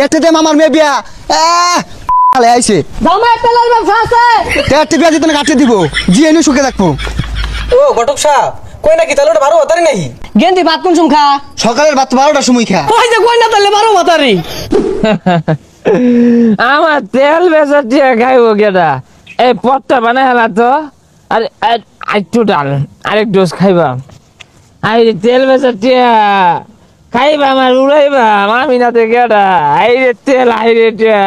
এতে দে মামার মেয়ে বিয়া আলে আইছে জামাই তেলের ব্যবসা আছে। তেরটি বিয়া দিতে কাটিয়ে দিব জি এনে সুখে থাকবো। ও ঘটক সাহেব কই নাকি তাহলে ওটা 12 হতারি নাকি? গেন্দি ভাত কোন সুম খা? সকালের ভাত 12টার সময় খা। ওই যে কই না তাহলে 12 মাতারি। আমার তেল বেচা টিয়া খাইব কেডা? এই পথটা বানাই হেলা তো। আরে একটু ডাল আরেক ডোজ খাইবা। আই তেল বেচা টিয়া খাইবা আমার উড়াইবা মামি না কেডা? আই রে তেল আই রে টিয়া।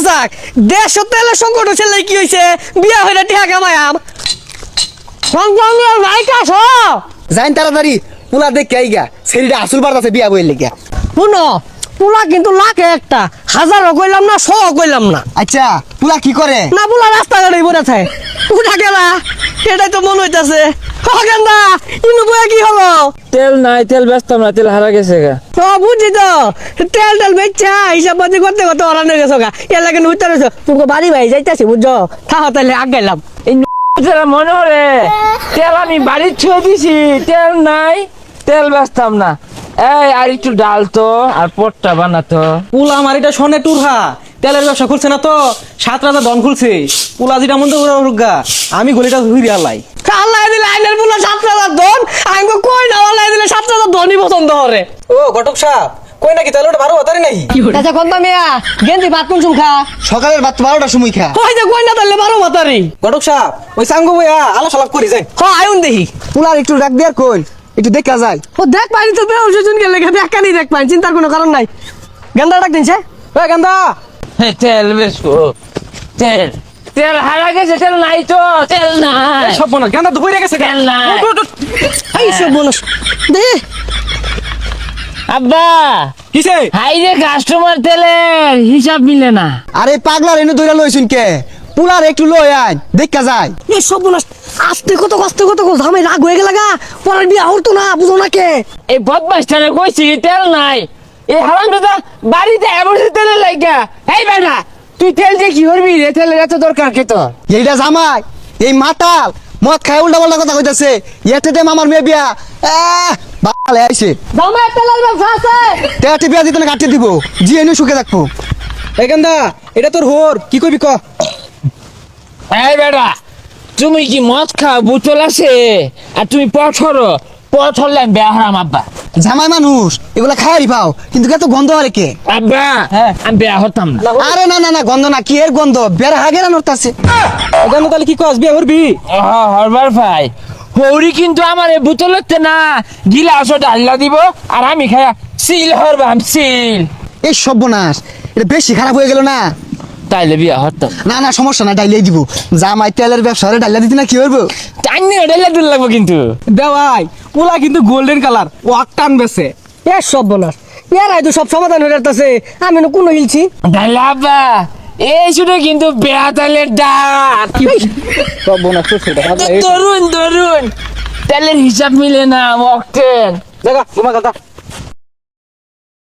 যাক দেশ তেলের সংকট ছেলে কি হইছে? বিয়া হইরা টিয়া কামায়াম। সংগ্রামের নায়িকা ছ। যাইন তাড়াতাড়ি পুলা দেখে আইগা সেরিটা আসল বার আছে বিয়া বইলে গিয়া। শুনো পুলা কিন্তু লাখে একটা, হাজারও কইলাম না, 100 কইলাম না। আচ্ছা পুলা কি করে? না পুলা রাস্তাঘাটে বসে থাকে। উঠা গেলা এটাই তো মনে হইতাছে। গেন্দা ইনু বয়া কি হলো? তেল নাই, তেল বেচতাম না, তেল হারা গেছে গা। তো বুঝছি তো তেল তেল বেচা হিসাব পাতি করতে করতে ওরা নিয়ে গেছো গা। এর লাগে উঠতে রয়েছো তুমি বাড়ি ভাই যাইতাছি বুঝছো। থাকা তাহলে আগাইলাম। এই যারা মনে হরে তেল আমি বাড়ির ছুঁয়ে দিছি, তেল নাই, তেল বেচতাম না। এই আর একটু ডাল তো আর পটটা বানাতো। পুলা আমার এটা শোনে টুরহা তেলের ব্যবসা খুলছে না তো, 7 রাজা দন খুলছে। পুলা যেটা মন তো রুগা আমি গলিটা হুইরে আলাই। আল্লাহ দিলে আইনের পুলা 7,000 ধন। আমি কই না আল্লাহ দিলে 7,000 ধনই পছন্দ করে। ও ঘটক সাহেব কই নাকি তাহলে ওটা 12 হতারি নাকি? আচ্ছা কোনটা মিয়া গেন্দি ভাত কোন সুম খা? সকালের ভাত 12টার সময় খা। ওই যে কই না তাহলে 12 মাতারি। ঘটক সাহেব ওই সাঙ্গু বইয়া আলাপ সালাপ করি যাই। হ আয়ুন দেখি। পুলার একটু ডাক দেয়ার কই একটু দেখা যায়। ও দেখ পাইনি তো বেও সুজন গেলে দেখ কানি দেখ পাইনি, চিন্তার কোনো কারণ নাই। গেন্দা ডাক দিনছে। এ গান্দা তেল বেচবো, তেল তেল হারা গেছে, তেল নাই তো, তেল নাই, সব মনে গান্দা তো বইরে গেছে। তেল নাই। এই সব মানুষ দে আব্বা কিসে? হাই রে কাস্টমার তেলের হিসাব মিলে না। আরে পাগলার এনে দইরা লইছুন কে? পুলার একটু লই আইন দেখা যায়। এই সব মানুষ আস্তে কত ঝামে রাগ হয়ে গেল গা। পরের বিয়া হতো না বুঝো না কে? এই বদমাসটারে কইছি তেল নাই, এই হারামজাদা বাড়িতে এমন তেলের লাইগা। এই বেটা তুই তেল দিয়ে কি করবি রে? তেলের এত দরকার কে তোর? এইটা জামাই এই মাতাল মদ খায় উল্টা পাল্টা কথা কইতাছে। এতে দে মামার মেয়ে বিয়া ভালে আইছে। জামাই তেলের ব্যবসা আছে। তেরটি বিয়া দিতে কাটিয়ে দিব জি এনে সুখে থাকবো। এ গান্দা এটা তোর হোর কি কইবি ক? এই বেটা তুমি কি মদ খাও বোতল আছে আর তুমি পথ হলেন বেয়া হারাম আব্বা। জামাই মানুষ এগুলা খায়ারি পাও কিন্তু কত গন্ধ হরে কে? আব্বা আমি বেয়া হতাম না। আরে না না না গন্ধ না কি এর গন্ধ বের হাগেরা নড়তাছে। গান্দা তাহলে কি কস বিয়া করবি? হরবার ভাই হৌরি কিন্তু আমার এই বোতলতে না গিলাস ডাল্লা দিব আর আমি খায়া সিল হরবাম সিল। এই সর্বনাশ এটা বেশি খারাপ হয়ে গেল না। তাইলে বিয়া হতাম না না সমস্যা না ডাইলে দিব। জামাই তেলের ব্যবসা হলে ডাইলা দিতে না কি করবো? টাইনি ডাল্লা দিল লাগবো কিন্তু। দেওয়াই পুলা কিন্তু গোল্ডেন কালার ওয়াক টান বেছে। এ সব মানুষ এরাই তো সব সমাধান হয়ে যাচ্ছে। আমি না কোনো হিলছি ডাল্লা আব্বা এই শুধু কিন্তু বেয়া তালের ডাক। সব বোনা ধরুন তেলের হিসাব মিলে না মকটেন। দেখা তোমার গান্দা